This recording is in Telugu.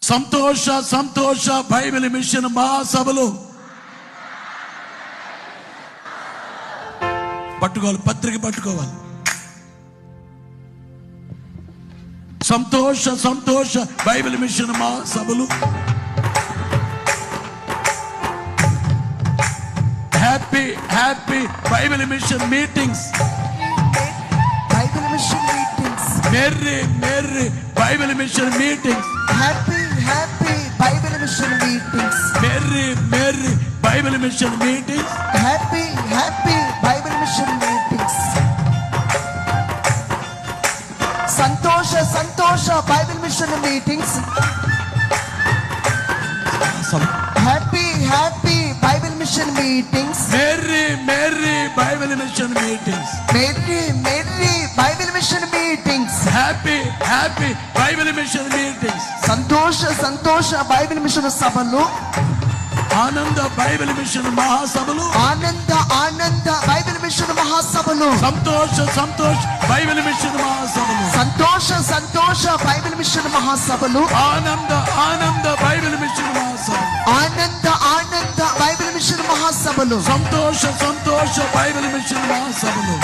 సంతోష సంతోష బైబిల్ మిషన్ మహాసభలు పట్టుకోవాలి, పత్రిక పట్టుకోవాలి. సంతోష సంతోష బైబిల్ మిషన్ మహాసభలు, happy happy Bible mission meetings, Bible mission meetings, merry merry Bible mission meetings, happy happy Bible mission meetings, merry merry Bible mission meetings, happy happy Bible mission meetings, సంతోష సంతోష Bible mission meetings, happy happy Bible mission meetings, merry merry Bible mission meetings, merry merry Bible mission meetings, happy happy Bible mission meetings, సంతోష సంతోష బైబిల్ మిషన్ సభలు, ఆనంద బైబిల్ మిషన్ మహాసభలు, ఆనంద ఆనంద బైబిల్ మిషన్ మహాసభలు, సంతోష సంతోష బైబిల్ మిషన్ మహాసభలు, సంతోష సంతోష బైబిల్ మిషన్ మహాసభలు, ఆనంద ఆనంద బైబిల్ మిషన్ మహాసభలు, ఆనంద ఆనంద బైబిల్ మిషన్ మహాసభలు, సంతోష సంతోష బైబిల్ మిషన్ మహాసభలు,